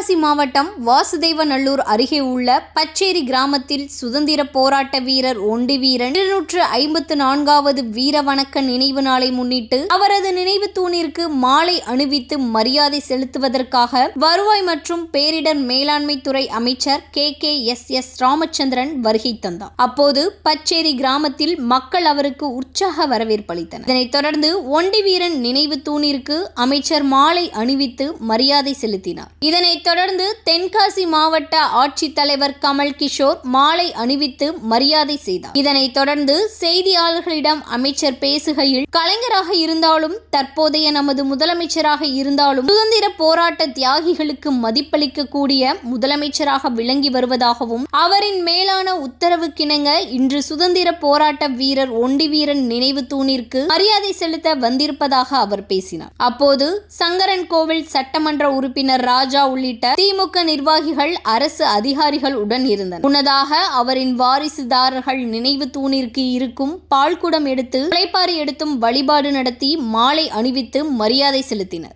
தென்காசி மாவட்டம் வாசுதேவநல்லூர் அருகே உள்ள பச்சேரி கிராமத்தில் சுதந்திர போராட்ட வீரர் ஒண்டிவீரன் 254வது வீர வணக்க நினைவு நாளை முன்னிட்டு அவரது நினைவு தூணிற்கு மாலை அணிவித்து மரியாதை செலுத்துவதற்காக வருவாய் மற்றும் பேரிடர் மேலாண்மை துறை அமைச்சர் KKSS ராமச்சந்திரன் வருகை தந்தார். அப்போது பச்சேரி கிராமத்தில் மக்கள் அவருக்கு உற்சாக வரவேற்பு அளித்தனர். இதனைத் தொடர்ந்து ஒண்டிவீரன் நினைவு தூணிற்கு அமைச்சர் மாலை அணிவித்து மரியாதை செலுத்தினார். இதனைத் தொடர்ந்து தென்காசி மாவட்ட ஆட்சித்தலைவர் கமல் கிஷோர் மாலை அணிவித்து மரியாதை செய்தார். இதனைத் தொடர்ந்து செய்தியாளர்களிடம் அமைச்சர் பேசுகையில், கலைஞராக இருந்தாலும் தற்போதைய நமது முதலமைச்சராக இருந்தாலும் சுதந்திர போராட்ட தியாகிகளுக்கு மதிப்பளிக்கக்கூடிய முதலமைச்சராக விளங்கி வருவதாகவும் அவரின் மேலான உத்தரவுக்கிணங்க இன்று சுதந்திர போராட்ட வீரர் ஒண்டிவீரன் நினைவு தூணிற்கு மரியாதை செலுத்த வந்திருப்பதாக அவர் பேசினார். அப்போது சங்கரன் கோவில் சட்டமன்ற உறுப்பினர் ராஜா உள்ளிட்ட திமுக நிர்வாகிகள் அரசு அதிகாரிகள் உடன் இருந்தனர். முன்னதாக அவரின் வாரிசுதாரர்கள் நினைவு தூணிற்கு இருக்கும் பால்குடம் எடுத்து முளைப்பாரி எடுத்தும் வழிபாடு நடத்தி மாலை அணிவித்து மரியாதை செலுத்தினர்.